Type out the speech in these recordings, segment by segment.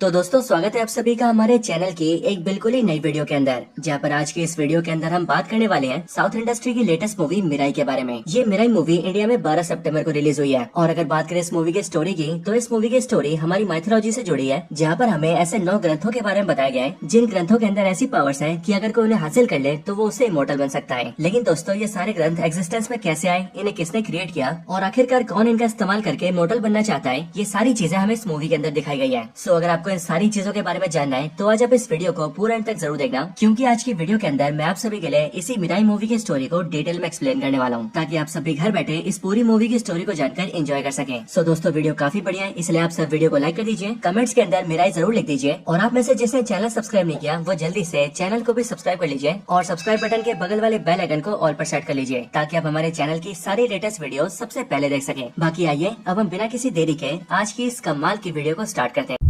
तो दोस्तों स्वागत है आप सभी का हमारे चैनल की एक बिल्कुल ही नई वीडियो के अंदर, जहाँ पर आज की इस वीडियो के अंदर हम बात करने वाले हैं साउथ इंडस्ट्री की लेटेस्ट मूवी मिराई के बारे में। ये मिराई मूवी इंडिया में 12 सितंबर को रिलीज हुई है। और अगर बात करें इस मूवी की स्टोरी की, तो इस मूवी की स्टोरी हमारी माइथोलॉजी से जुड़ी है, जहाँ पर हमें ऐसे 9 ग्रंथों के बारे में बताया गया है जिन ग्रंथों के अंदर ऐसी पावर्स है कि अगर कोई उन्हें हासिल कर ले तो वो उससे इमोर्टल बन सकता है। लेकिन दोस्तों ये सारे ग्रंथ एग्जिस्टेंस में कैसे आए, इन्हें किसने क्रिएट किया और आखिरकार कौन इनका इस्तेमाल करके इमोर्टल बनना चाहता है, ये सारी चीजें हमें इस मूवी के अंदर दिखाई गई है। सो अगर आपको इन सारी चीजों के बारे में जानना है तो आज आप इस वीडियो को पूरा अंत तक जरूर देखना, क्योंकि आज की वीडियो के अंदर मैं आप सभी के लिए इसी मिराई मूवी की स्टोरी को डिटेल में एक्सप्लेन करने वाला हूँ, ताकि आप सभी घर बैठे इस पूरी मूवी की स्टोरी को जानकर एंजॉय कर सकें। सो दोस्तों वीडियो काफी बढ़िया है, इसलिए आप सब वीडियो को लाइक कर दीजिए, कमेंट्स के अंदर मिराई जरूर लिख दीजिए, और आप में से जिसने चैनल सब्सक्राइब नहीं किया वो जल्दी से चैनल को भी सब्सक्राइब कर लीजिए और सब्सक्राइब बटन के बगल वाले बेल आइकन को ऑल पर सेट कर लीजिए, ताकि आप हमारे चैनल की सारी लेटेस्ट वीडियो सबसे पहले देख सकें। बाकी आइए अब हम बिना किसी देरी के आज की इस कमाल की वीडियो को स्टार्ट करते हैं।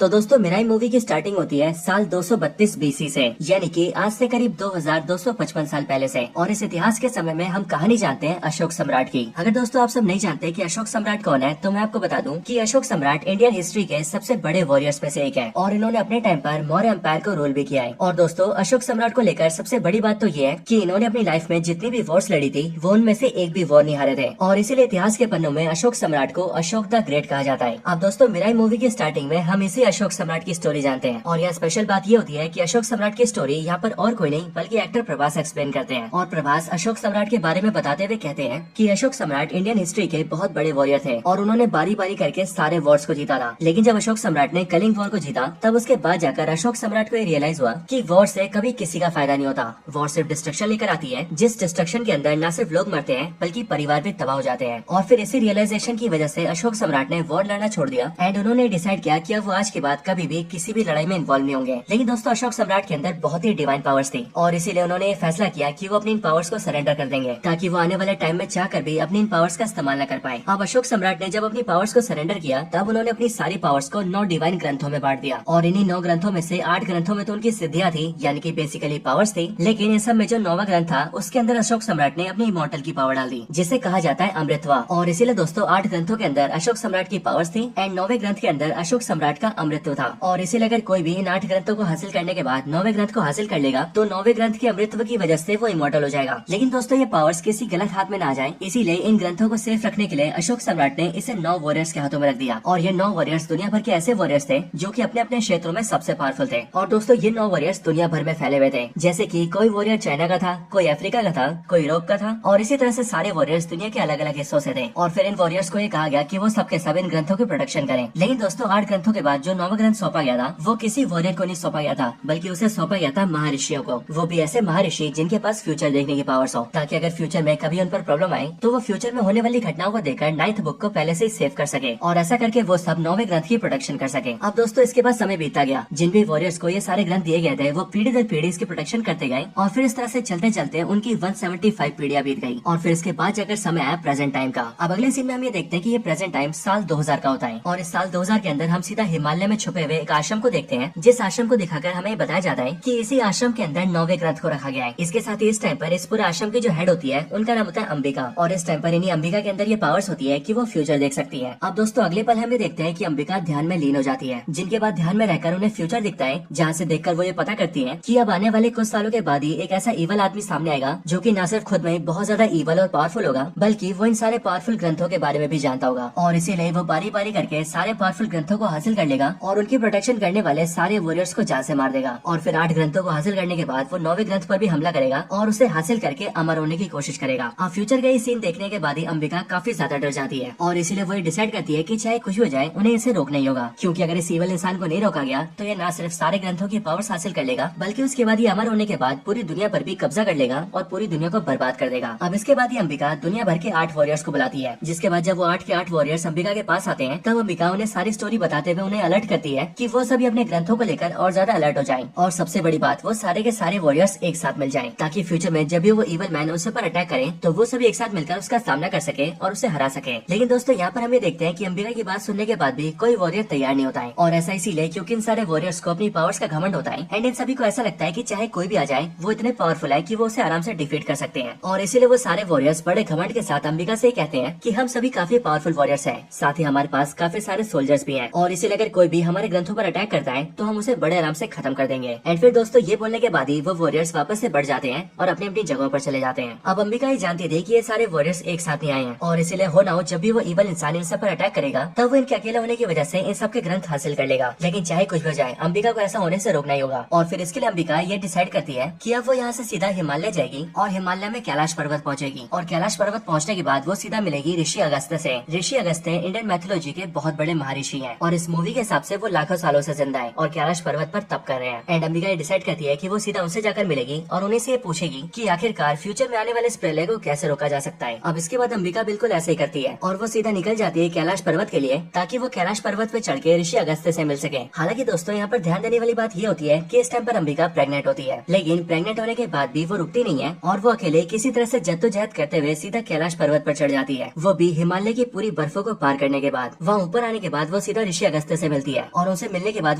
तो दोस्तों मिराई मूवी की स्टार्टिंग होती है साल 232 बीसी से, यानी कि आज से करीब 2255 साल पहले से। और इस इतिहास के समय में हम कहानी जानते हैं अशोक सम्राट की। अगर दोस्तों आप सब नहीं जानते कि अशोक सम्राट कौन है, तो मैं आपको बता दूं कि अशोक सम्राट इंडियन हिस्ट्री के सबसे बड़े वॉरियर्स में से एक है, और इन्होंने अपने टाइम पर मौर्य एम्पायर को रूल भी किया है। और दोस्तों अशोक सम्राट को लेकर सबसे बड़ी बात तो ये है कि इन्होंने अपनी लाइफ में जितनी भी वॉर्स लड़ी थी वो उनमें से एक भी वॉर नहीं हारे थे, और इसीलिए इतिहास के पन्नों में अशोक सम्राट को अशोक द ग्रेट कहा जाता है। अब दोस्तों मिराई मूवी की स्टार्टिंग में हम इसी अशोक सम्राट की स्टोरी जानते हैं, और यहाँ स्पेशल बात ये होती है कि अशोक सम्राट की स्टोरी यहाँ पर और कोई नहीं बल्कि एक्टर प्रभास एक्सप्लेन करते हैं। और प्रभास अशोक सम्राट के बारे में बताते हुए कहते हैं कि अशोक सम्राट इंडियन हिस्ट्री के बहुत बड़े वॉरियर थे, और उन्होंने बारी बारी करके सारे वॉर्स को जीता था। लेकिन जब अशोक सम्राट ने कलिंग वॉर को जीता, तब उसके बाद जाकर अशोक सम्राट को ये रियलाइज हुआ कि वॉर से कभी किसी का फायदा नहीं होता। वॉर सिर्फ डिस्ट्रक्शन लेकर आती है, जिस डिस्ट्रक्शन के अंदर न सिर्फ लोग मरते हैं बल्कि परिवार भी तबाह हो जाते हैं। और फिर इसी रियलाइजेशन की वजह से अशोक सम्राट ने वॉर लड़ना छोड़ दिया, एंड उन्होंने डिसाइड किया कि अब वो आज के बाद कभी भी किसी भी लड़ाई में इन्वॉल्व नहीं होंगे। लेकिन दोस्तों अशोक सम्राट के अंदर बहुत ही डिवाइन पावर्स थी, और इसीलिए उन्होंने ये फैसला किया कि वो अपनी इन पावर्स को सरेंडर कर देंगे, ताकि वो आने वाले टाइम में चाहकर भी अपनी इन पावर्स का इस्तेमाल न कर पाए। अब अशोक सम्राट ने जब अपनी पावर्स को सरेंडर किया, तब उन्होंने अपनी सारी पावर्स को 9 डिवाइन ग्रंथों में बांट दिया, और इन्हीं 9 ग्रंथों में से 8 ग्रंथों में तो उनकी सिद्धियां थी, यानी कि बेसिकली पावर्स थी। लेकिन इन सब में जो 9वां ग्रंथ था उसके अंदर अशोक सम्राट ने अपनी इमॉर्टल की पावर डाल दी, जिसे कहा जाता है अमृतवा। और इसीलिए दोस्तों 8 ग्रंथों के अंदर अशोक सम्राट की पावर्स थी, एंड 9वें ग्रंथ के अंदर अशोक सम्राट का अमृतत्व था। और इसीलिए अगर कोई भी इन 8 ग्रंथों को हासिल करने के बाद 9वें ग्रंथ को हासिल कर लेगा, तो 9वें ग्रंथ के अमृतत्व की वजह से वो इमॉर्टल हो जाएगा। लेकिन दोस्तों ये पावर्स किसी गलत हाथ में ना आ जाए, इसीलिए इन ग्रंथों को सेफ रखने के लिए अशोक सम्राट ने इसे 9 वॉरियर्स के हाथों में रख दिया। और ये 9 वॉरियर्स दुनिया भर के ऐसे वॉरियर्स थे जो कि अपने अपने क्षेत्रों में सबसे पावरफुल थे। और दोस्तों ये 9 वॉरियर्स दुनिया भर में फैले हुए थे, जैसे कि कोई वॉरियर चाइना का था, कोई अफ्रीका का था, कोई यूरोप का था, और इसी तरह से सारे वॉरियर्स दुनिया के अलग अलग हिस्सों से थे। और फिर इन वॉरियर्स को ये कहा गया कि वो सबके सब इन ग्रंथों की प्रोटेक्शन करें। लेकिन दोस्तों 8 ग्रंथों के बाद जो 9वां ग्रंथ सौंपा गया था, वो किसी वॉरियर को नहीं सौंपा गया था, बल्कि उसे सौंपा गया था महर्षियों को। वो भी ऐसे महर्षि जिनके पास फ्यूचर देखने की पावर्स हो, ताकि अगर फ्यूचर में कभी उन पर प्रॉब्लम आए तो वो फ्यूचर में होने वाली घटनाओं को देखकर 9th बुक को पहले से ही सेव कर सके, और ऐसा करके वो सब 9वें ग्रंथ की प्रोटेक्शन कर सके। अब दोस्तों इसके बाद समय बीतता गया, जिन भी वॉरियर्स को ये सारे ग्रंथ दिए गए थे वो पीढ़ी दर पीढ़ी इसकी प्रोटेक्शन करते गए, और फिर इस तरह से चलते चलते उनकी 175 पीढ़ियां बीत गई। और फिर इसके बाद जाकर समय आया प्रेजेंट टाइम का। अब अगले सीन में हम ये देखते हैं कि ये प्रेजेंट टाइम साल 2000 का होता है, और इस साल 2000 के अंदर हम सीधा हिमालय में छुपे हुए एक आश्रम को देखते हैं, जिस आश्रम को दिखाकर हमें बताया जाता है कि इसी आश्रम के अंदर 9वें ग्रंथ को रखा गया है। इसके साथ ही इस टाइम पर इस पूरे आश्रम की जो हेड होती है उनका नाम होता है अंबिका, और इस टाइम पर इन्हीं अंबिका के अंदर ये पावर्स होती है कि वो फ्यूचर देख सकती है। अब दोस्तों अगले पल हमें देखते हैं कि अंबिका ध्यान में लीन हो जाती है, जिनके बाद ध्यान में रहकर उन्हें फ्यूचर दिखता है, जहाँ से देखकर वो ये पता करती है कि अब आने वाले कुछ सालों के बाद ही एक ऐसा इवल आदमी सामने आएगा जो कि न सिर्फ खुद में बहुत ज्यादा इवल और पावरफुल होगा, बल्कि वो इन सारे पावरफुल ग्रंथों के बारे में भी जानता होगा। और इसीलिए वो बारी बारी करके सारे पावरफुल ग्रंथों को हासिल कर लेगा, और उनकी प्रोटेक्शन करने वाले सारे वॉरियर्स को जान से मार देगा। और फिर 8 ग्रंथों को हासिल करने के बाद वो 9वें ग्रंथ पर भी हमला करेगा, और उसे हासिल करके अमर होने की कोशिश करेगा। अब फ्यूचर का ये सीन देखने के बाद ही अंबिका काफी ज्यादा डर जाती है, और इसीलिए वो डिसाइड करती है कि चाहे कुछ हो जाए उन्हें इसे रोकना ही होगा, क्योंकि अगर इस इवल इंसान को नहीं रोका गया तो ये न सिर्फ सारे ग्रंथों की पावर्स हासिल कर लेगा, बल्कि उसके बाद ये अमर होने के बाद पूरी दुनिया पर भी कब्जा कर लेगा और पूरी दुनिया को बर्बाद कर देगा। अब इसके बाद ही अंबिका दुनिया भर के 8 वॉरियर्स को बुलाती है, जिसके बाद जब वो 8 के 8 वॉरियर्स अंबिका के पास आते हैं, तब अंबिका उन्हें सारी स्टोरी बताते हुए उन्हें अलर्ट डिसाइड करती है कि वो सभी अपने ग्रंथों को लेकर और ज्यादा अलर्ट हो जाएं और सबसे बड़ी बात वो सारे के सारे वॉरियर्स एक साथ मिल जाएं ताकि फ्यूचर में जब भी वो इवल मैन उसके ऊपर अटैक करे तो वो सभी एक साथ मिलकर उसका सामना कर सके और उसे हरा सके। लेकिन दोस्तों यहाँ पर हम ये देखते हैं कि अंबिका की बात सुनने के बाद भी कोई वॉरियर तैयार नहीं होता है और ऐसा इसीलिए क्योंकि इन सारे वॉरियर्स को अपनी पावर्स का घमंड होता है एंड इन सभी को ऐसा लगता है कि चाहे कोई भी आ जाए वो इतने पावरफुल है कि वो उसे आराम से डिफीट कर सकते हैं और इसीलिए वो सारे वॉरियर्स बड़े घमंड के साथ अंबिका से कहते हैं कि हम सभी काफी पावरफुल वॉरियर्स हैं, साथ ही हमारे पास काफी सारे सोल्जर्स भी हैं और इसीलिए अगर कोई भी हमारे ग्रंथों पर अटैक करता है तो हम उसे बड़े आराम से खत्म कर देंगे। एंड फिर दोस्तों ये बोलने के बाद ही वो वॉरियर्स वापस से बढ़ जाते हैं और अपनी अपनी जगहों पर चले जाते हैं। अब अंबिका ही जानती थी कि ये सारे वॉरियर्स एक साथ नहीं आए हैं और इसीलिए हो ना हो जब भी वो इवल इंसान इन सब पर अटैक करेगा तब वो इनके अकेले होने की वजह से इन सब के ग्रंथ हासिल कर लेगा। लेकिन चाहे कुछ भी हो जाए अंबिका को ऐसा होने से रोकना ही होगा और फिर इसके लिए अंबिका ये डिसाइड करती है कि अब वो यहाँ से सीधा हिमालय जाएगी और हिमालय में कैलाश पर्वत पहुंचेगी और कैलाश पर्वत पहुंचने के बाद वो सीधा मिलेगी ऋषि अगस्त्य से। ऋषि अगस्त्य इंडियन मैथोलॉजी के बहुत बड़े महर्षि हैं और इस मूवी के हिसाब से वो लाखों सालों से जिंदा है और कैलाश पर्वत पर तप कर रहे हैं। एंड अंबिका ये डिसाइड करती है कि वो सीधा उनसे जाकर मिलेगी और उन्हीं से ये पूछेगी कि आखिरकार फ्यूचर में आने वाले इस प्रलय को कैसे रोका जा सकता है। अब इसके बाद अंबिका बिल्कुल ऐसे ही करती है और वो सीधा निकल जाती है कैलाश पर्वत के लिए ताकि वो कैलाश पर्वत पे चढ़ के ऋषि अगस्त्य से मिल सके। हालांकि दोस्तों यहाँ पर ध्यान देने वाली बात ये होती है कि इस टाइम पर अंबिका प्रेग्नेंट होती है, लेकिन प्रेग्नेंट होने के बाद भी वो रुकती नहीं है और वो अकेले किसी तरह से जद्दोजहद करते हुए सीधा कैलाश पर्वत पर चढ़ जाती है, वो भी हिमालय की पूरी बर्फों को पार करने के बाद। वहाँ ऊपर आने के बाद वो सीधा ऋषि अगस्त्य से मिलती है और उनसे मिलने के बाद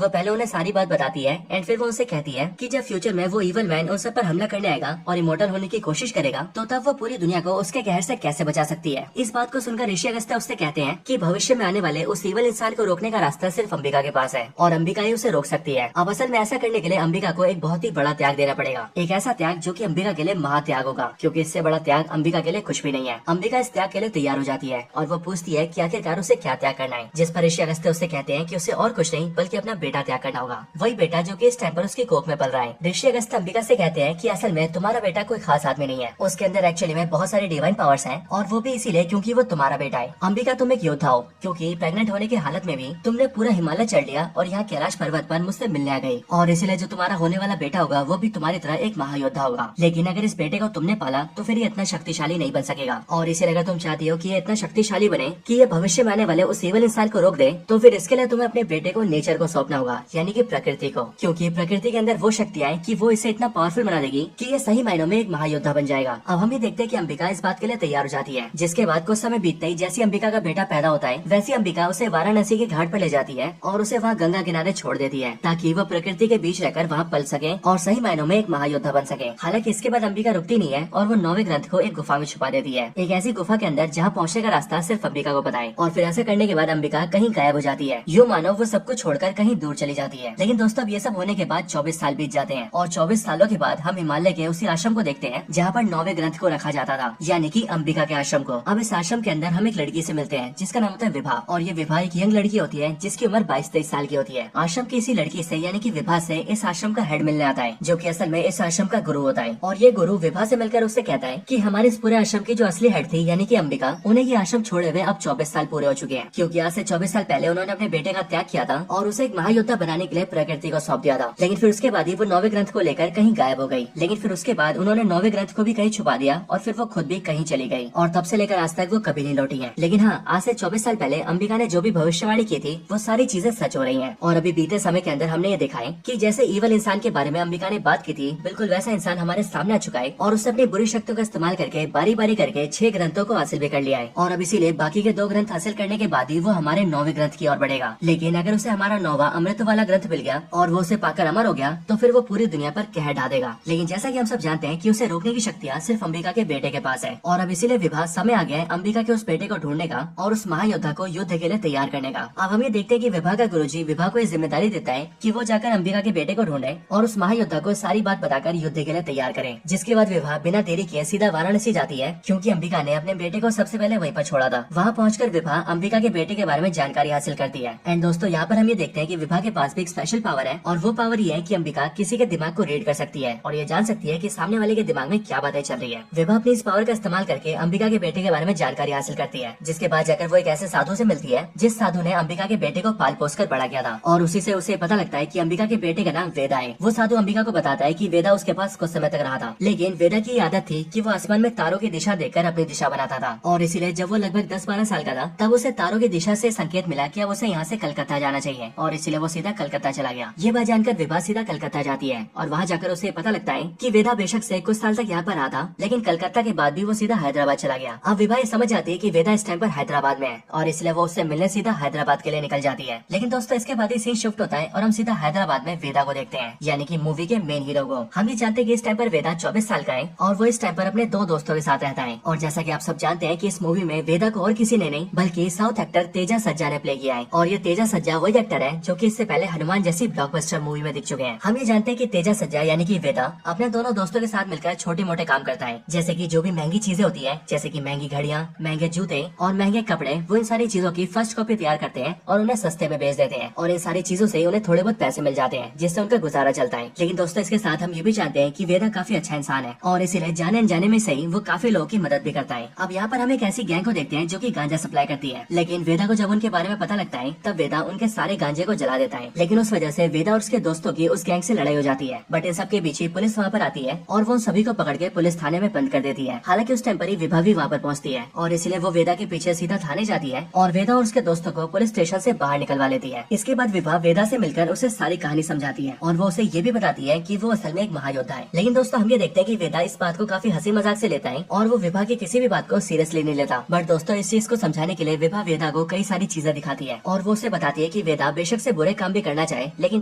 वो पहले उन्हें सारी बात बताती है एंड फिर वो उनसे कहती है कि जब फ्यूचर में वो इवल मैन उन सब पर हमला करने आएगा और इमोर्टल होने की कोशिश करेगा तो तब वो पूरी दुनिया को उसके कहर से कैसे बचा सकती है। इस बात को सुनकर ऋषि अगस्त्य उससे कहते हैं कि भविष्य में आने वाले उस इवल इंसान को रोकने का रास्ता सिर्फ अंबिका के पास है और अंबिका ही उसे रोक सकती है। अब असल में ऐसा करने के लिए अंबिका को एक बहुत ही बड़ा त्याग देना पड़ेगा, एक ऐसा त्याग जो कि अंबिका के लिए महात्याग होगा, क्योंकि इससे बड़ा त्याग अंबिका के लिए कुछ भी नहीं है। अंबिका इस त्याग के लिए तैयार हो जाती है और वो पूछती है कि आखिरकार उसे क्या त्याग करना है, जिस पर ऋषि अगस्त्य उससे कहते हैं कि उसे और कुछ नहीं बल्कि अपना बेटा त्याग करना होगा, वही बेटा जो कि इस टाइम पर उसकी कोख में पल रहा है। ऋषि अगस्त्य अंबिका से कहते हैं कि असल में तुम्हारा बेटा कोई खास आदमी नहीं है, उसके अंदर एक्चुअली में बहुत सारी डिवाइन पावर्स हैं और वो भी इसीलिए क्योंकि वो तुम्हारा बेटा है। अंबिका तुम एक योद्धा हो क्योंकि प्रेग्नेंट होने की हालत में भी तुमने पूरा हिमालय चढ़ लिया और यहाँ कैलाश पर्वत पर मुझसे मिलने आ गई और इसीलिए जो तुम्हारा होने वाला बेटा होगा वो भी तुम्हारी तरह एक महायोद्धा होगा। लेकिन अगर इस बेटे को तुमने पाला तो फिर ये इतना शक्तिशाली नहीं बन सकेगा और इसीलिए अगर तुम चाहती हो कि ये इतना शक्तिशाली बने कि ये भविष्य में आने वाले उस इवल इंसान को रोक दे तो फिर इसके लिए तुम्हें अपने बेटे को नेचर को सौंपना होगा, यानी कि प्रकृति को, क्योंकि प्रकृति के अंदर वो शक्तियाँ है कि वो इसे इतना पावरफुल बना देगी कि ये सही मायनों में एक महायोद्धा बन जाएगा। अब हम ये देखते हैं कि अंबिका इस बात के लिए तैयार हो जाती है, जिसके बाद कुछ समय बीतते ही जैसी अंबिका का बेटा पैदा होता है वैसी अंबिका उसे वाराणसी के घाट पर ले जाती है और उसे वहाँ गंगा किनारे छोड़ देती है ताकि वो प्रकृति के बीच रहकर वहाँ पल सके और सही मायनों में एक महायोद्धा बन सके। हालांकि इसके बाद अंबिका रुकती नहीं है और वो 9वें ग्रंथ को एक गुफा में छुपा देती है, एक ऐसी गुफा के अंदर जहाँ पहुँचने का रास्ता सिर्फ अंबिका को पता है। और फिर ऐसा करने के बाद अंबिका कहीं गायब हो जाती है, यूँ मानो वो सब कुछ छोड़कर कहीं दूर चली जाती है। लेकिन दोस्तों अब ये सब होने के बाद 24 साल बीत जाते हैं और 24 सालों के बाद हम हिमालय के उसी आश्रम को देखते हैं जहाँ पर 9वें ग्रंथ को रखा जाता था, यानी कि अंबिका के आश्रम को। अब इस आश्रम के अंदर हम एक लड़की से मिलते हैं जिसका नाम होता है विभा और ये विभा एक यंग लड़की होती है जिसकी उम्र 22-23 साल की होती है। आश्रम की इसी लड़की से यानी कि विभा से इस आश्रम का हेड मिलने आता है जो कि असल में इस आश्रम का गुरु होता है और ये गुरु विभा से मिलकर उससे कहता है कि हमारे इस पूरे आश्रम की जो असली हेड थी यानी कि अंबिका, उन्हें ये आश्रम छोड़े हुए अब 24 साल पूरे हो चुके हैं, क्योंकि आज से 24 साल पहले उन्होंने अपने बेटे का त्याग किया था और उसे एक महायोद्धा बनाने के लिए प्रकृति को सौंप दिया था। लेकिन फिर उसके बाद ही वो 9वें ग्रंथ को लेकर कहीं गायब हो गई। लेकिन फिर उसके बाद उन्होंने 9वें ग्रंथ को भी कहीं छुपा दिया और फिर वो खुद भी कहीं चली गई और तब से लेकर आज तक वो कभी नहीं लौटी है। लेकिन हाँ, आज से 24 साल पहले अंबिका ने जो भी भविष्यवाणी की थी वो सारी चीजें सच हो रही हैं और अभी बीते समय के अंदर हमने ये देखा है कि जैसे इवल इंसान के बारे में अंबिका ने बात की थी बिल्कुल वैसा इंसान हमारे सामने आ चुका है और उसने अपनी बुरी शक्तियों का इस्तेमाल करके बारी बारी करके 6 ग्रंथों को हासिल भी कर लिया है और अब इसीलिए बाकी के 2 ग्रंथ हासिल करने के बाद ही वो हमारे 9वें ग्रंथ की ओर बढ़ेगा। लेकिन अगर उसे हमारा 9वां अमृत वाला ग्रंथ मिल गया और वो उसे पाकर अमर हो गया तो फिर वो पूरी दुनिया पर कहर ढा देगा। लेकिन जैसा कि हम सब जानते हैं कि उसे रोकने की शक्तियाँ सिर्फ अंबिका के बेटे के पास है और अब इसीलिए विभा समय आ गया है अंबिका के उस बेटे को ढूंढने का और उस महायोद्धा को युद्ध के लिए तैयार करने का। अब हम ये देखते हैं कि विभा का गुरुजी विभा को ये जिम्मेदारी देता है कि वो जाकर अंबिका के बेटे को ढूंढे और उस महायोद्धा को सारी बात बताकर युद्ध के लिए तैयार करे। जिसके बाद विभा बिना देरी किए सीधा वाराणसी जाती है क्योंकि अंबिका ने अपने बेटे को सबसे पहले वहीं पर छोड़ा था। वहाँ पहुंचकर विभा अंबिका के बेटे के बारे में जानकारी हासिल करती है। एंड दोस्तों यहाँ पर हम ये देखते हैं कि विभा के पास भी एक स्पेशल पावर है और वो पावर ये है कि अंबिका किसी के दिमाग को रीड कर सकती है और ये जान सकती है कि सामने वाले के दिमाग में क्या बातें चल रही है। विभा अपनी इस पावर का इस्तेमाल करके अंबिका के बेटे के बारे में जानकारी हासिल करती है, जिसके बाद जाकर वो एक ऐसे साधु से मिलती है जिस साधु ने अंबिका के बेटे को पाल पोस कर बड़ा किया था और उसी से उसे पता लगता है कि अंबिका के बेटे का नाम वेदा है। वो साधु अंबिका को बताता है कि वेदा उसके पास कुछ समय तक रहा था, लेकिन वेदा की आदत थी कि वो आसमान में तारों की दिशा देखकर अपनी दिशा बनाता था और इसीलिए जब वो लगभग 10-12 साल का था तब उसे तारों की दिशा से संकेत मिला कि अब उसे यहाँ से कलकत्ता कलकत्ता जाना चाहिए और इसलिए वो सीधा कलकत्ता चला गया। ये बात जानकर विभा सीधा कलकत्ता जाती है और वहाँ जाकर उसे पता लगता है कि वेदा बेशक से कुछ साल तक यहाँ पर रहा था, लेकिन कलकत्ता के बाद भी वो सीधा हैदराबाद चला गया। अब विभा ये समझ जाती है कि वेदा इस टाइम पर हैदराबाद में है और इसलिए वो उससे मिलने सीधा हैदराबाद के लिए निकल जाती है। लेकिन दोस्तों इसके बाद ही सीन शिफ्ट होता है और हम सीधा हैदराबाद में वेदा को देखते हैं, यानी कि मूवी के मेन हीरो को। हम ये जानते हैं कि इस टाइम पर वेदा 24 साल का है और वो इस टाइम पर अपने 2 दोस्तों के साथ रहता है। और जैसा कि आप सब जानते हैं कि इस मूवी में वेदा को और किसी ने नहीं बल्कि साउथ एक्टर तेजा सज्जा ने प्ले किया है। और ये तेजा सज्जा वही एक्टर है जो कि इससे पहले हनुमान जैसी ब्लॉकबस्टर मूवी में दिख चुके हैं। हम ये जानते हैं कि तेजा सज्जा यानी कि वेदा अपने दोनों दोस्तों के साथ मिलकर छोटे मोटे काम करता है, जैसे कि जो भी महंगी चीजें होती है, जैसे कि महंगी घड़ियां, महंगे जूते और महंगे कपड़े, वो इन सारी चीजों की फर्स्ट कॉपी तैयार करते हैं और उन्हें सस्ते में बेच देते हैं और इन सारी चीजों से उन्हें थोड़े बहुत पैसे मिल जाते हैं जिससे उनका गुजारा चलता है। लेकिन दोस्तों इसके साथ हम ये भी जानते हैं कि वेदा काफी अच्छा इंसान है और इसीलिए जाने अनजाने में सही वो काफी लोगों की मदद भी करता है। अब यहाँ पर हम एक ऐसी गैंग को देखते हैं जो कि गांजा सप्लाई करती है, लेकिन वेदा को जब उनके बारे में पता लगता है तब वेदा उनके सारे गांजे को जला देता है। लेकिन उस वजह से वेदा और उसके दोस्तों की उस गैंग से लड़ाई हो जाती है। बट इन सब के बीच ही पुलिस वहाँ पर आती है और वो सभी को पकड़ के पुलिस थाने में बंद कर देती है। हालांकि उस टाइम पर ही विभा भी वहाँ पर पहुँचती है और इसलिए वो वेदा के पीछे सीधा थाने जाती है और वेदा और उसके दोस्तों को पुलिस स्टेशन से बाहर निकलवा लेती है। इसके बाद विभा वेदा से मिलकर उसे सारी कहानी समझाती है और वो उसे ये भी बताती है कि वो असल में एक महायोद्धा है। लेकिन दोस्तों हम ये देखते हैं कि वेदा इस बात को काफी हंसी मजाक से लेता है और वो विभा की किसी भी बात को सीरियसली नहीं लेता। बट दोस्तों इस चीज को समझाने के लिए विभा वेदा को कई सारी चीजें दिखाती है और वो उसे बताती है कि वेदा बेशक से बुरे काम भी करना चाहे लेकिन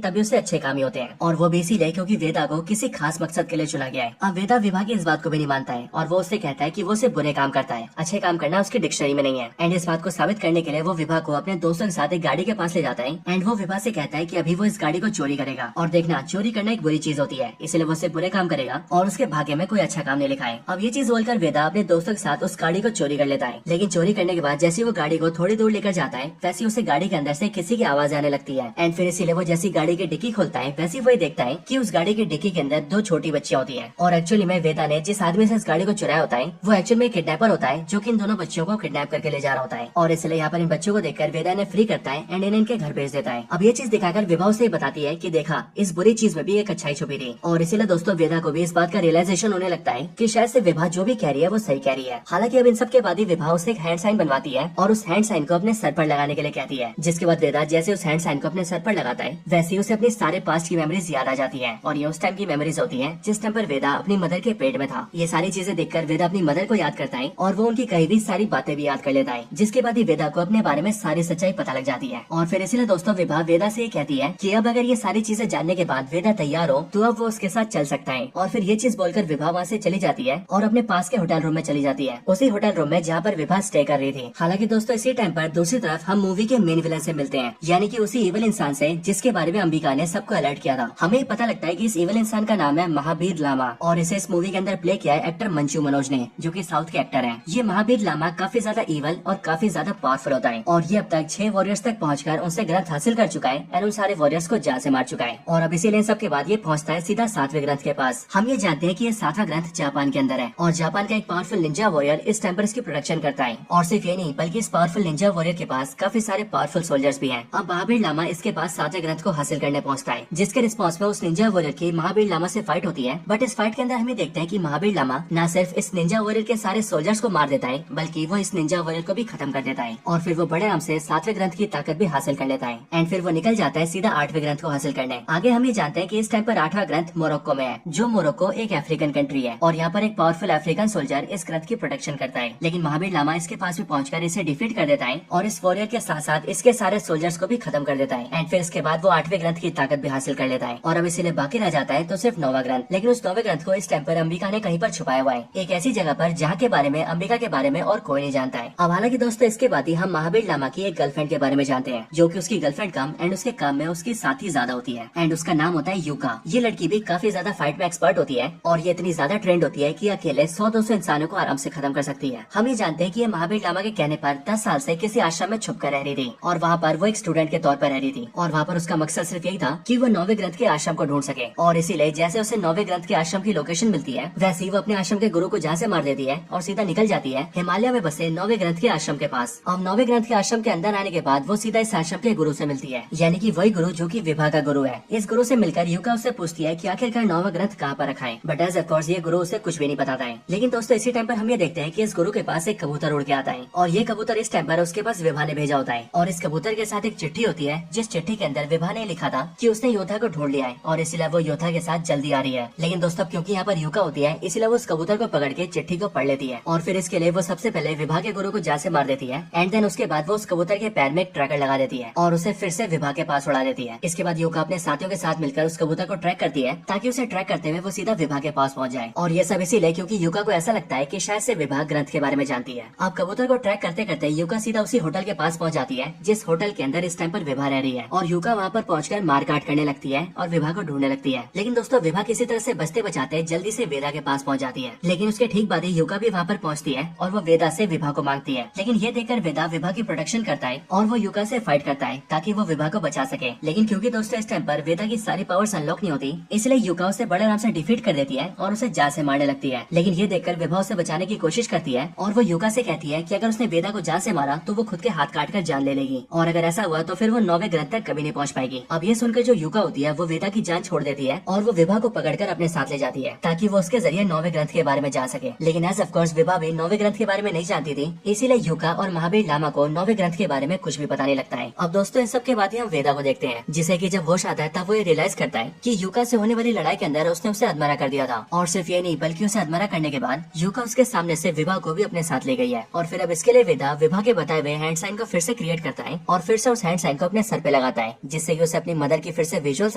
तभी उससे अच्छे काम ही होते हैं और वो भी इसीलिए क्योंकि वेदा को किसी खास मकसद के लिए चुना गया है। अब वेदा विभा की इस बात को भी नहीं मानता है और वो उससे कहता है कि वो सिर्फ बुरे काम करता है, अच्छे काम करना उसकी डिक्शनरी में नहीं है। एंड इस बात को साबित करने के लिए वो विभा को अपने दोस्तों के साथ एक गाड़ी के पास ले जाता है एंड वो विभा से कहता है कि अभी वो इस गाड़ी को चोरी करेगा और देखना चोरी करना एक बुरी चीज होती है, इसलिए वो सिर्फ बुरे काम करेगा और उसके भाग्य में कोई अच्छा काम नहीं लिखा है। अब ये चीज बोलकर वेदा अपने दोस्तों के साथ उस गाड़ी को चोरी कर लेता है। लेकिन चोरी करने के बाद जैसे वो गाड़ी को थोड़ी दूर लेकर जाता है वैसे उसे गाड़ी के अंदर से किसी की आवाज आने लगती है एंड फिर इसीलिए वो जैसी गाड़ी की डिक्की खोलता है वैसे वही देखता है कि उस गाड़ी की डिक्की के अंदर 2 छोटी बच्चियां होती है। और एक्चुअली में वेदा ने जिस आदमी से इस गाड़ी को चुराया होता है वो एक्चुअल में किडनैपर होता है जो कि इन दोनों बच्चियों को किडनैप करके ले जा रहा होता है और इसलिए यहाँ पर इन बच्चों को देखकर वेदा ने फ्री करता है एंड इन्हें इनके घर भेज देता है। अब ये चीज दिखाकर विभा उसे बताती है कि देखा इस बुरी चीज में भी एक अच्छाई छुपी थी और इसीलिए दोस्तों वेदा को भी इस बात का रियलाइजेशन होने लगता है कि शायद से विभा जो भी कह रही है वो सही कह रही है। हालांकि अब इन सब के बाद ही विभा उसे एक हैंड साइन बनवाती है और उस हैंड साइन को अपने सर पर लगाने के लिए कहती है, जिसके बाद वेदा जैसे उस हैंड साइन को अपने सर पर लगाता है वैसे ही उसे अपने सारे पास्ट की मेमोरीज याद आ जाती है और ये उस टाइम की मेमोरीज होती है जिस टाइम पर वेदा अपनी मदर के पेट में था। ये सारी चीजें देखकर वेदा अपनी मदर को याद करता है और वो उनकी कही हुई सारी बातें भी याद कर लेता है, जिसके बाद ही वेदा को अपने बारे में सारी सच्चाई पता लग जाती है। और फिर इसलिए दोस्तों विभा वेदा से ये कहती है कि अब अगर ये सारी चीजें जानने के बाद वेदा तैयार हो तो अब वो उसके साथ चल सकता है। और फिर ये चीज बोलकर विभा वहाँ से चली जाती है और अपने पास के होटल रूम में चली जाती है, उसी होटल रूम में जहाँ पर विभा स्टे कर रही थी। हालांकि दोस्तों इसी टाइम पर दूसरी तरफ हम मूवी के मेन विलन से मिलते हैं, यानी कि उसी इविल इंसान से जिसके बारे में अंबिका ने सबको अलर्ट किया था। हमें पता लगता है कि इस इविल इंसान का नाम है महावीर लामा और इसे इस मूवी के अंदर प्ले किया है एक्टर मंजू मनोज ने, जो कि साउथ के एक्टर हैं। ये महावीर लामा काफी ज्यादा इवल और काफी ज्यादा पावरफुल होता है और ये अब तक 6 वॉरियर्स तक पहुंचकर उनसे ग्रंथ हासिल कर चुका है और उन सारे वॉरियर्स को जान से मार चुका है। और अब इसीलिए सब के बाद ये पहुंचता है सीधा 7वें ग्रंथ के पास। हम ये जानते हैं कि ये 7वां ग्रंथ जापान के अंदर है और जापान का एक पावरफुल निंजा वॉरियर इस टाइम पर इसकी प्रोडक्शन करता है। और सिर्फ ये नहीं बल्कि इस पावरफुल निंजा वॉरियर के पास काफी सारे पावरफुल सोल्जर्स भी हैं। अब महावीर लामा इसके पास 7वें ग्रंथ को हासिल करने पहुंचता है, जिसके रिस्पॉन्स में उस निंजा वॉरियर की महावीर लामा से फाइट होती है। बट इस फाइट के अंदर हमें देखते हैं कि महावीर लामा न सिर्फ इस निंजा वॉरियर के सारे सोल्जर्स को मार देता है बल्कि वो इस निंजा वॉरियर को भी खत्म कर देता है और फिर वो बड़े आराम से 7वें ग्रंथ की ताकत भी हासिल कर लेता है एंड फिर वो निकल जाता है सीधा 8वें ग्रंथ को हासिल करने। आगे हम ये जानते हैं कि इस टाइम पर 8वां ग्रंथ मोरक्को में है, जो मोरक्को एक अफ्रीकन कंट्री है और यहाँ पर एक पावरफुल अफ्रीकन सोल्जर इस ग्रंथ की प्रोटेक्शन करता है। लेकिन महावीर लामा इसके पास भी पहुंचकर इसे डिफीट कर देता है और इस वॉरियर के साथ साथ इसके सारे सोल्जर्स को भी खत्म कर देता है एंड फिर इसके बाद वो 8वें ग्रंथ की ताकत भी हासिल कर लेता है और अब इसीलिए बाकी रह जाता है तो सिर्फ 9वां ग्रंथ। लेकिन उस 9वें ग्रंथ को इस टाइम पर अंबिका ने कहीं पर छुपाया हुआ है, एक ऐसी जगह पर जहाँ के बारे में अंबिका के बारे में और कोई नहीं जानता है। अब हालांकि दोस्तों इसके बाद ही हम महावीर लामा की एक गर्लफ्रेंड के बारे में जानते हैं, जो कि उसकी गर्लफ्रेंड कम एंड उसके काम में उसकी साथी ज्यादा होती है एंड उसका नाम होता है यूका। ये लड़की भी काफी ज्यादा फाइट में एक्सपर्ट होती है और ये इतनी ज्यादा ट्रेंड होती है कि अकेले 100-200 इंसानों को आराम से खत्म कर सकती है। हम ये जानते हैं कि ये महावीर लामा के कहने पर 10 साल से किसी आश्रम में छुप कर रह रही थी और वहाँ पर वो एक स्टूडेंट के तौर पर रह रही थी और वहाँ पर उसका मकसद सिर्फ यही था कि वो 9वें ग्रंथ के आश्रम को ढूंढ सके। और इसीलिए जैसे उसे 9वें ग्रंथ के आश्रम की लोकेशन मिलती है वैसे ही वो अपने आश्रम के गुरु को जान से मार देती है और सीधा निकल जाती है हिमालय में बसे 9वें ग्रंथ के आश्रम के पास। अब 9वें ग्रंथ के आश्रम के अंदर आने के बाद वो सीधा इस आश्रम के गुरु से मिलती है, यानी कि वही गुरु जो कि विभा का गुरु है। इस गुरु से मिलकर यूका उससे पूछती है कि आखिरकार 9वां ग्रंथ कहाँ पर रखा है, बट एज ऑफ कोर्स ये गुरु उसे कुछ भी नहीं बताता है। लेकिन दोस्तों इसी टाइम पर हम ये देखते हैं कि इस गुरु के पास एक कबूतर उड़ के आता है और ये कबूतर इस टाइम पर उसके पास विभा ने भेजा होता है और इस कबूतर के साथ एक चिट्ठी होती है, जिस चिट्ठी के अंदर विभा ने लिखा था कि उसने योद्धा को ढूंढ लिया है और इसलिए वो योद्धा के साथ जल्दी आ रही है। लेकिन दोस्तों क्योंकि यहाँ पर युका होती है, इसलिए वो उस कबूतर को पकड़ के चिट्ठी को पढ़ लेती है और फिर इसके लिए वो सबसे पहले विभा के गुरु को जान से मार देती है। एंड देन उसके बाद वो उस कबूतर के पैर में एक ट्रैकर लगा देती है और उसे फिर से विभा के पास उड़ा देती है। इसके बाद युका अपने साथियों के साथ मिलकर उस कबूतर को ट्रैक करती है ताकि उसे ट्रैक करते हुए वो सीधा विभा के पास पहुंच जाए। और ये सब इसीलिए क्योंकि युका को ऐसा लगता है कि शायद से विभा ग्रंथ के बारे में जानती है। अब कबूतर को ट्रैक करते करते युका सीधा उसी होटल के पास पहुंच जाती है जिस होटल के अंदर इस टाइम पर विभा रह रही है और युका वहाँ पर पहुंचकर मारकाट करने लगती है और विभा को ढूंढने लगती है। लेकिन दोस्तों विभा किसी तरह से बचते बचाते जल्दी से वेदा के पास पहुंच जाती है। लेकिन उसके ठीक बाद ही युका भी वहाँ पर पहुंचती है और वो वेदा से विभा को मांगती है। लेकिन ये देखकर वेदा विभा की प्रोटेक्शन करता है और वो युका से फाइट करता है ताकि वो विभा को बचा सके। लेकिन क्योंकि दोस्तों इस टाइम पर वेदा की सारी पावर्स अनलॉक नहीं होती, इसलिए युका उसे बड़े आराम से डिफीट कर देती है और उसे जान से मारने लगती है। लेकिन ये देखकर विभा उसे बचाने की कोशिश करती है और वो युका से कहती है कि अगर उसने वेदा को जान से मारा तो वो खुद के हाथ काट कर जान ले लेगी और अगर ऐसा हुआ तो फिर वो 9वें ग्रंथ तक कभी नहीं पहुंच पाएगी। अब ये सुनकर जो युका होती है वो वेदा की जान छोड़ देती है और वो विभा को पकड़कर अपने साथ ले जाती है ताकि वो उसके जरिए 9वें ग्रंथ के बारे में जान सके। लेकिन एज ऑफ कोर्स विभा भी 9वें ग्रंथ के बारे में नहीं जानती थी, इसीलिए युका और महावीर लामा को 9वें ग्रंथ के बारे में कुछ भी पता नहीं लगता है। अब दोस्तों इन सब के बाद ही हम वेदा को देखते हैं, जिसे कि जब होश आता है तब वो ये रियलाइज करता है कि युका से होने वाली लड़ाई के अंदर उसने उसे अधमरा कर दिया था। और सिर्फ ये नहीं बल्कि उसे अधमरा करने के बाद युका उसके सामने से विभा को भी अपने साथ ले गई है। और फिर अब इसके लिए वेदा विभा के बताए हुए हैंड साइन को फिर से क्रिएट करता है और फिर से उस हैंड साइन को अपने सर पे लगाता है, जिससे कि उसे अपनी मदर की फिर से विजुअल्स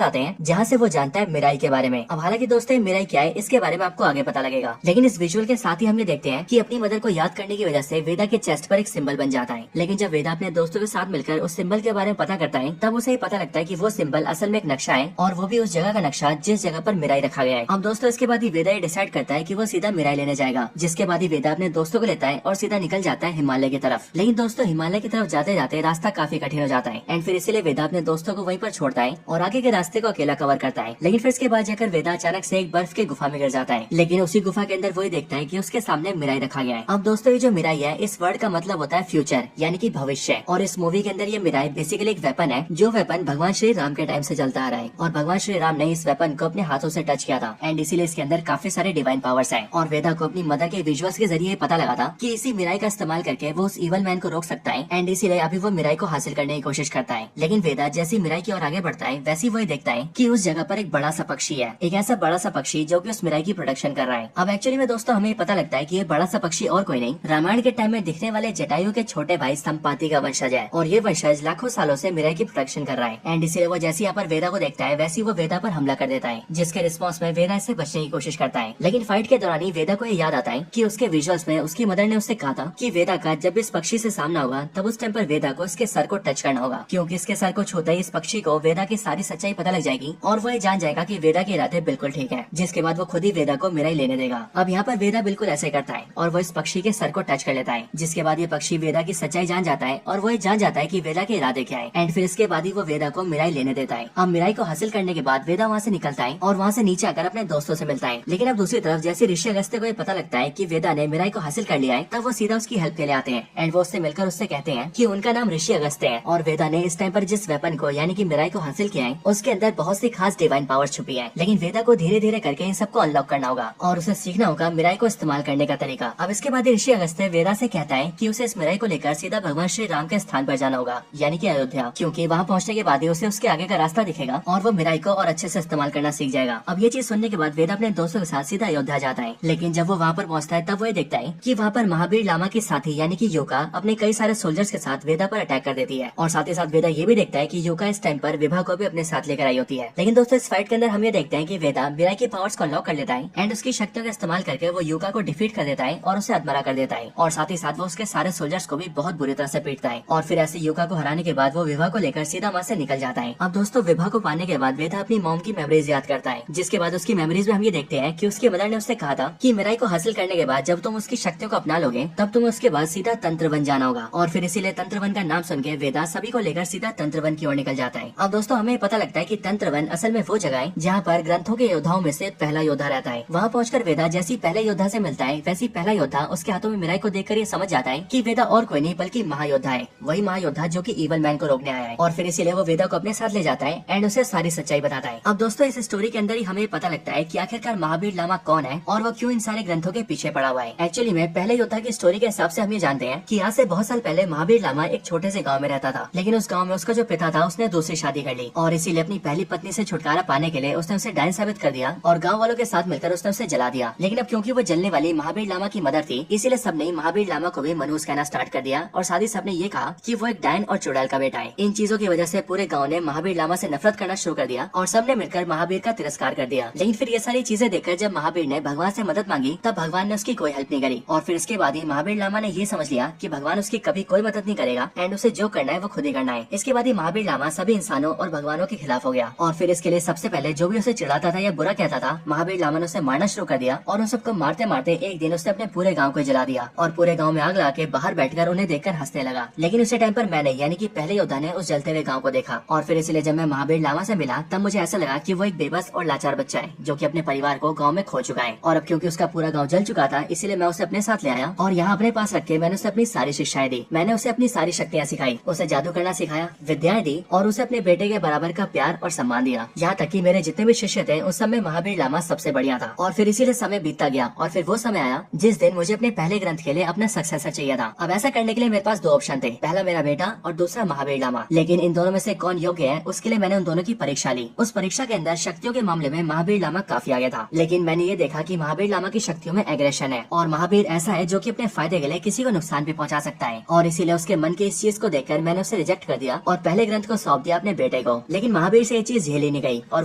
आते हैं जहाँ से वो जानता है मिराई के बारे में। अब हालांकि दोस्तों मिराई क्या है इसके बारे में आपको आगे पता लगेगा, लेकिन इस विजुअल के साथ ही हम ये देखते हैं कि अपनी मदर को याद करने की वजह से वेदा के चेस्ट पर एक सिंबल बन जाता है। लेकिन जब वेदा अपने दोस्तों के साथ मिलकर उस सिंबल के बारे में पता करता है तब उसे पता लगता है कि वो सिंबल असल में एक नक्शा है और वो भी उस जगह का नक्शा जिस जगह पर मिराई रखा गया है। अब दोस्तों इसके बाद ही वेदा ये डिसाइड करता है कि वो सीधा मिराई लेने जाएगा, जिसके बाद ही वेदा अपने दोस्तों को लेता है और सीधा निकल जाता है हिमालय की तरफ। लेकिन दोस्तों हिमालय की तरफ जाते जाते रास्ता काफी कठिन हो जाता है एंड फिर इसीलिए वेदा अपने दोस्तों को वहीं पर छोड़ता है और आगे के रास्ते को अकेला कवर करता है। लेकिन फिर इसके बाद जाकर वेदा अचानक से एक बर्फ के गुफा में गिर जाता है, लेकिन उसी गुफा के अंदर वही देखता है कि उसके सामने मिराई रखा गया है। अब दोस्तों ये जो मिराई है इस वर्ड का मतलब होता है फ्यूचर यानी कि भविष्य, और इस मूवी के अंदर ये मिराई बेसिकली एक वेपन है जो वेपन भगवान श्री राम के टाइम से चलता आ रहा है और भगवान श्री राम ने इस वेपन को अपने हाथों से टच किया था एंड इसीलिए इसके अंदर काफी सारे डिवाइन पावर्स हैं। और वेदा को अपनी मदर के विजुअल्स के जरिए पता लगा था कि इसी मिराई का इस्तेमाल करके वो उस इवल मैन को रोक सकता है एंड इसीलिए अभी वो मिराई को हासिल करने की कोशिश करता है। लेकिन वेदा जैसी मिराई की ओर आगे बढ़ता है वैसे वही देखता है कि उस जगह पर एक बड़ा सा पक्षी है, एक ऐसा बड़ा सा पक्षी जो कि उस मिराई की प्रोटेक्शन कर रहा है। अब एक्चुअली में दोस्तों हमें पता लगता है कि ये बड़ा सा पक्षी और कोई नहीं रामायण के टाइम में दिखने वाले जटायु के छोटे भाई संपाति का वंशज है और ये वंशज लाखों सालों से मिराई की प्रोटेक्शन कर रहा है एंड इसीलिए वो जैसे यहाँ पर वेदा को देखता है वैसे वो वेदा पर हमला कर देता है, जिसके रिस्पॉन्स में वेदा इससे बचने की कोशिश करता है। लेकिन फाइट के दौरान ही वेदा को ये याद आता है कि उसके विजुअल्स में उसकी मदर ने उससे कहा था कि वेदा का जब इस पक्षी से सामना होगा तब उस टाइम पर वेदा को इसके सर को टच करना होगा, क्योंकि इसके सर को छूते ही इस पक्षी को वेदा की सारी सच्चाई पता लग जाएगी और वो ये जान जाएगा कि वेदा के इरादे बिल्कुल ठीक है, जिसके बाद वो खुद ही वेदा को मिराई लेने देगा। अब यहाँ पर वेदा बिल्कुल ऐसे करता है और वो इस पक्षी के सर को टच कर लेता है, जिसके बाद ये पक्षी वेदा की सच्चाई जान जाता है और वो ये जान जाता है कि वेदा के इरादे क्या है एंड फिर इसके बाद ही वो वेदा को मिराई लेने देता है। अब मिराई को हासिल करने के बाद वेदा वहाँ से निकलता है और वहाँ से नीचे आकर अपने दोस्तों से मिलता है। लेकिन अब दूसरी तरफ जैसे ऋषि अगस्त्य को ये पता लगता है कि वेदा ने मिराई को हासिल कर लिया है तब वो सीधा उसकी हेल्प के लिए आते हैं एंड वो उससे मिलकर उससे कहते हैं कि उनका नाम ऋषि अगस्त्य है और वेदा ने इस टाइम पर जिस वेपन को यानी कि मिराई को हासिल किया है उसके अंदर बहुत सी खास डिवाइन पावर छुपी है। लेकिन वेदा को धीरे धीरे करके इन सबको अनलॉक करना होगा और उसे सीखना होगा मिराई को इस्तेमाल करने का तरीका। अब इसके बाद ऋषि अगस्त्य वेदा से कहता है कि उसे इस मिराई को लेकर सीधा भगवान श्री राम के स्थान पर जाना होगा यानी कि अयोध्या, क्योंकि वहाँ पहुँचने के बाद ही उसे उसके आगे का रास्ता दिखेगा और वो मिराई को और अच्छे से इस्तेमाल करना सीख जाएगा। अब ये चीज सुनने के बाद वेदा अपने दोस्तों के साथ सीधा अयोध्या जाता है। लेकिन जब वो वहाँ पर पहुँचता है तब वो देखता है कि वहाँ पर महावीर लामा की साथी यानी कि योका अपने कई सारे सोल्जर्स के साथ वेदा पर अटैक कर देती है और साथ ही साथ वेदा ये भी देखता है कि योका इस टाइम पर विभा को भी अपने साथ लेकर आई होती है। लेकिन दोस्तों इस फाइट के अंदर हम ये देखते हैं कि वेदा मिराई की पावर्स को अनलॉक कर लेता है एंड उसकी शक्तियों का इस्तेमाल करके वो योका को डिफीट कर देता है और उसे अधमरा कर देता है और साथ ही साथ वो उसके सारे सोल्जर्स को भी बहुत बुरी तरह से पीटता है और फिर ऐसे योका को हराने के बाद वो विभा को लेकर सीधा वहाँ से निकल जाता है। अब दोस्तों विभा को पाने के बाद वेदा अपनी मॉम की मेमोरीज याद करता है, जिसके बाद उसकी मेमोरीज में हम ये देखते हैं कि उसकी मदर ने उससे कहा था कि मिराई को हासिल करने के बाद जब तुम उसकी शक्तियों को अपना लोगे तब तुम्हें उसके बाद सीधा तंत्रवन जाना होगा और फिर इसीलिए तंत्रवन का नाम सुन के वेदा सभी को लेकर सीधा तंत्रवन की ओर निकल जाता है। अब दोस्तों हमें पता लगता है कि तंत्रवन असल में वो जगह है जहाँ पर ग्रंथों के योद्धाओं में से पहला योद्धा रहता है। वहाँ पहुंचकर वेदा जैसी पहले योद्धा से मिलता है वैसी पहला योद्धा उसके हाथों में मिराई को देखकर ये समझ जाता है कि वेदा और कोई नहीं बल्कि महायोद्धा है, वही महायोद्धा जो कि इवल मैन को रोकने आया है और फिर इसीलिए वो वेदा को अपने साथ ले जाता है एंड उसे सारी सच्चाई बताता है। अब दोस्तों इस स्टोरी के अंदर ही हमें पता लगता है कि आखिरकार महावीर लामा कौन है और वो क्यों इन सारे ग्रंथों के पीछे पड़ा हुआ है। एक्चुअली में पहले योद्धा की स्टोरी के हिसाब से हम ये जानते हैं कि आज से बहुत साल पहले महावीर लामा एक छोटे से गाँव में रहता रहता था, लेकिन उस गाँव में उसका जो पिता था उसने दूसरी शादी कर ली और इसीलिए अपनी पहली पत्नी से छुटकारा पाने के लिए उसने उसे डायन साबित कर दिया और गाँव वालों के साथ मिलकर उसने उसे जला दिया। लेकिन अब क्योंकि वो जलने वाली महावीर लामा की मदर थी, इसीलिए सबने महावीर लामा को भी मनहूस कहना स्टार्ट कर दिया और साथ ही सबने ये कहा कि वो एक डायन और चुड़ैल का बेटा है। इन चीजों की वजह से पूरे गाँव ने महावीर लामा से नफरत करना शुरू कर दिया और सबने मिलकर महावीर का तिरस्कार कर दिया। लेकिन फिर ये सारी चीजें देखकर जब महावीर ने भगवान से मदद मांगी तब भगवान ने उसकी कोई हेल्प नहीं करी और फिर इसके बाद ही महावीर लामा ने ये समझ लिया कि भगवान उसकी कभी कोई मदद नहीं करेगा एंड उसे जो करना है वो खुद ही करना है। इसके बाद ही महावीर लामा सभी इंसानों और भगवानों के खिलाफ हो गया और फिर इसके लिए सबसे पहले जो भी उसे चिढ़ाता था या बुरा कहता था महावीर लामा ने उसे मारना शुरू कर दिया और उन सबको मारते मारते एक दिन उसने अपने पूरे गाँव को जला दिया और पूरे गाँव में आग लगा के बाहर बैठकर उन्हें देखकर हंसने लगा। लेकिन उसी टाइम पर मैंने यानी कि पहले योद्धा ने उस जलते हुए गाँव को देखा और फिर इसलिए जब मैं महावीर लामा से मिला तब मुझे ऐसा लगा कि वो एक बेबस और लाचार बच्चा है जो कि अपने परिवार को गांव में खो चुका है और अब क्योंकि उसका पूरा गांव जल चुका था इसीलिए मैं उसे अपने साथ ले आया और यहाँ अपने पास रख के मैंने उसे अपनी सारी शिक्षाएं दी। मैंने उसे अपनी सारी शक्तियाँ सिखाई, उसे जादू करना सिखाया, विद्याएं दी और उसे अपने बेटे के बराबर का प्यार और सम्मान दिया। यहाँ तक कि मेरे जितने भी शिष्य थे उस समय महावीर लामा सबसे बढ़िया था। और फिर इसीलिए समय बीतता गया और फिर वो समय आया जिस दिन मुझे अपने पहले ग्रंथ के लिए अपना सक्सेसर चाहिए था। अब ऐसा करने के लिए मेरे पास दो ऑप्शन थे, पहला मेरा बेटा और दूसरा महावीर लामा। लेकिन इन दोनों में से कौन योग्य है उसके लिए मैंने उन दोनों की परीक्षा ली। उस परीक्षा के अंदर शक्तियों के मामले में महावीर लामा काफी आगे था, लेकिन मैंने ये देखा कि महावीर लामा की शक्तियों में एग्रेशन है और महावीर ऐसा है जो कि अपने फायदे के लिए किसी को नुकसान भी पहुंचा सकता है और इसीलिए उसके मन की इस चीज को देखकर मैंने उसे रिजेक्ट कर दिया और पहले ग्रंथ को सौंप दिया अपने बेटे को। लेकिन महावीर से ये चीज झेली नहीं गई और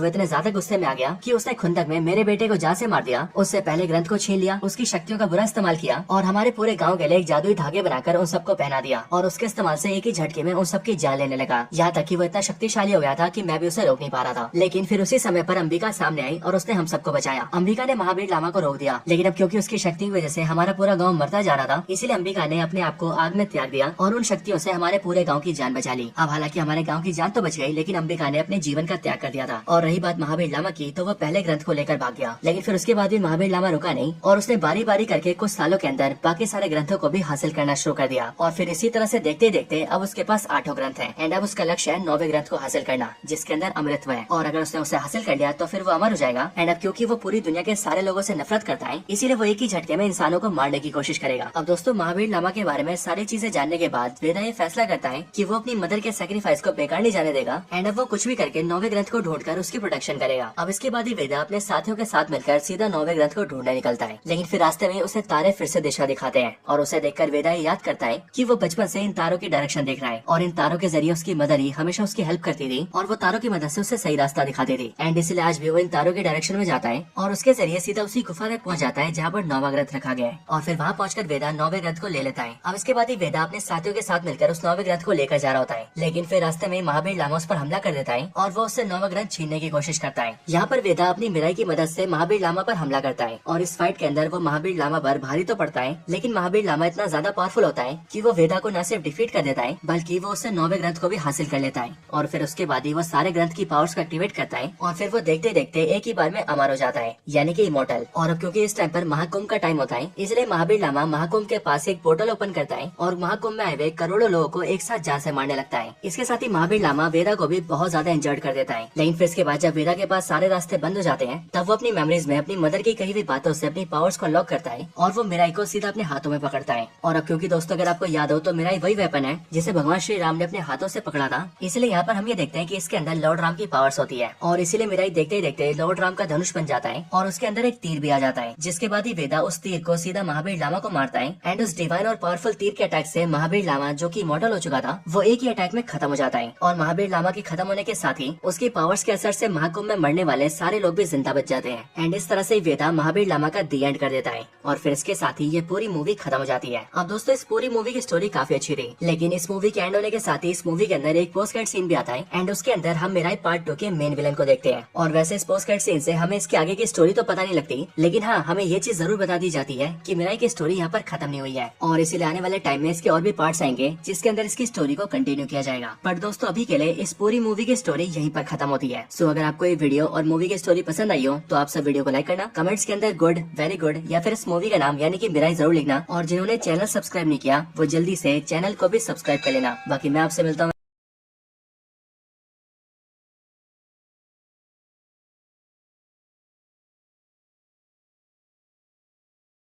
वो इतने ज्यादा गुस्से में आ गया कि उसने खुंदक में मेरे बेटे को जान से मार दिया, उससे पहले ग्रंथ को छीन लिया, उसकी शक्तियों का बुरा इस्तेमाल किया और हमारे पूरे गाँव के लिए एक जादुई धागे बनाकर उन सबको पहना दिया और उसके इस्तेमाल से एक ही झटके में उन सबकी जान लेने लगा। यहाँ तक कि वो इतना शक्तिशाली हो गया था कि मैं भी उसे रोक नहीं पा रहा था। लेकिन फिर उसी समय पर अंबिका सामने आई और उसने हम सबको बचाया। अंबिका ने महावीर लामा को रोक दिया, लेकिन अब क्योंकि उसकी शक्ति की वजह से हमारा पूरा गांव मरता जा रहा था इसीलिए अंबिका ने अपने आप को आग में त्याग दिया और उन शक्तियों से हमारे पूरे गांव की जान बचा ली। अब हालांकि हमारे गांव की जान तो बच गई, लेकिन अंबिका ने अपने जीवन का त्याग कर दिया था। और रही बात महावीर लामा की, तो वो पहले ग्रंथ को लेकर भाग गया, लेकिन फिर उसके बाद भी महावीर लामा रुका नहीं और उसने बारी बारी करके कुछ सालों के अंदर बाकी सारे ग्रंथों को भी हासिल करना शुरू कर दिया। और फिर इसी तरह से देखते देखते अब उसके पास 8 ग्रंथ है एंड अब उसका लक्ष्य है 9वें ग्रंथ को हासिल करना, जिसके अंदर अमृतत्व है। और अगर उसने उसे हासिल कर लिया तो फिर वो अमर हो जाएगा। एंड अब क्योंकि वो पूरी दुनिया के सारे लोगों से नफरत करता है इसीलिए वो एक ही झटके में इंसानों को मारने की कोशिश करेगा। अब दोस्तों महावीर लामा के बारे में सारी चीजें जानने के बाद वेदा ये फैसला करता है कि वो अपनी मदर के सेक्रीफाइस को बेकार नहीं जाने देगा एंड अब वो कुछ भी करके 9वें ग्रंथ को ढूंढकर उसकी प्रोटेक्शन करेगा। अब इसके बाद ही वेदा अपने साथियों के साथ मिलकर सीधा 9वें ग्रंथ को ढूंढने निकलता है, लेकिन फिर रास्ते में उसे तारे फिर से दिशा दिखाते हैं और उसे देखकर वेदा ये याद करता है कि वो बचपन से इन तारों की डायरेक्शन देख रहा है और इन तारों के जरिए उसकी मदर ही हमेशा उसकी हेल्प करती थी और वो तारों की मदद से उसे सही रास्ता दिखाती थी। एंड इसलिए आज भी वो इन तारों के डायरेक्शन में जाता है और उसके जरिए सीधा उसी गुफा तक पहुंच जाता है जहाँ पर 9वां ग्रंथ रखा गया है और फिर वहाँ पहुंचकर वेदा 9वें ग्रंथ को ले लेता है। अब इसके बाद ही वेदा अपने साथियों के साथ मिलकर उस 9वें ग्रंथ को लेकर जा रहा होता है, लेकिन फिर रास्ते में महावीर लामा उस पर हमला कर देता है और वो उससे 9वां ग्रंथ छीनने की कोशिश करता है। यहाँ पर वेदा अपनी मिराई की मदद से महावीर लामा पर हमला करता है और इस फाइट के अंदर वो महावीर लामा पर भारी तो पड़ता है, लेकिन महावीर लामा इतना ज्यादा पावरफुल होता है कि वो वेदा को न सिर्फ डिफीट कर देता है बल्कि वो उससे 9वें ग्रंथ को भी हासिल कर लेता है। और फिर उसके बाद ही वो सारे ग्रंथ की पावर्स को एक्टिवेट करता है और फिर वो देखते देखते एक ही बार में अमर हो जाता है, यानी कि इमोर्टल। और अब क्योंकि इस टाइम पर महाकुंभ का टाइम होता है इसलिए महावीर लामा महाकुंभ के पास एक पोर्टल ओपन करता है और महाकुंभ में आए हुए करोड़ों लोगों को एक साथ जान से मारने लगता है। इसके साथ ही महावीर लामा वेदा को भी बहुत ज्यादा इंजर्ड कर देता है। लेकिन फिर इसके बाद जब वेदा के पास सारे रास्ते बंद हो जाते हैं तब वो अपनी मेमोरीज में अपनी मदर की कही हुई बातों से अपनी पावर्स को अनलॉक करता है और वो मिराई को सीधा अपने हाथों में पकड़ता है। और अब क्योंकि दोस्तों अगर आपको याद हो तो मिराई वही वेपन है जिसे भगवान श्री राम ने अपने हाथों से पकड़ा था, इसलिए यहाँ पर हम ये देखते हैं कि इसके अंदर लॉर्ड राम की पावर्स होती है और इसीलिए मिराई देखते ही देखते लॉर्ड राम का धनुष बन जाता है और उसके अंदर एक तीर भी आ जाता है, जिसके बाद ही वेदा उस तीर को सीधा महावीर लामा को मारता है। एंड उस डिवाइन और पावरफुल तीर के अटैक से महावीर लामा जो कि इमॉर्टल हो चुका था वो एक ही अटैक में खत्म हो जाता है और महावीर लामा की खत्म होने के साथ ही उसकी पावर्स के असर से महाकुंभ में मरने वाले सारे लोग भी जिंदा बच जाते हैं। एंड इस तरह से वेदा महावीर लामा का दी एंड कर देता है और फिर इसके साथ ही ये पूरी मूवी खत्म हो जाती है। अब दोस्तों इस पूरी मूवी की स्टोरी काफी अच्छी रही, लेकिन इस मूवी के एंड होने के साथ ही इस मूवी के अंदर एक पोस्ट क्रेडिट सीन भी आता है एंड उसके अंदर हम मिराई पार्ट 2 के मेन विलन को देखते हैं। और वैसे इस पोस्ट क्रेडिट सीन से हमें इसके आगे की स्टोरी तो पता नहीं लगती, लेकिन हाँ हमें ये चीज जरूर बता दी जाती है कि मिराई की स्टोरी यहाँ पर खत्म नहीं हुई है और इसीलिए आने वाले टाइम में इसके और भी पार्ट्स आएंगे जिसके अंदर इसकी स्टोरी को कंटिन्यू किया जाएगा। पर दोस्तों अभी के लिए इस पूरी मूवी की स्टोरी यहीं पर खत्म होती है। सो अगर आपको ये वीडियो और मूवी की स्टोरी पसंद आई हो तो आप सब वीडियो को लाइक करना, कमेंट्स के अंदर गुड, वेरी गुड या फिर इस मूवी का नाम यानी कि मिराई जरूर लिखना और जिन्होंने चैनल सब्सक्राइब नहीं किया वो जल्दी से चैनल को भी सब्सक्राइब कर लेना। बाकी मैं आपसे मिलता हूँ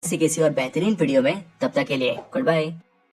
किसी और बेहतरीन वीडियो में। तब तक के लिए गुड बाय।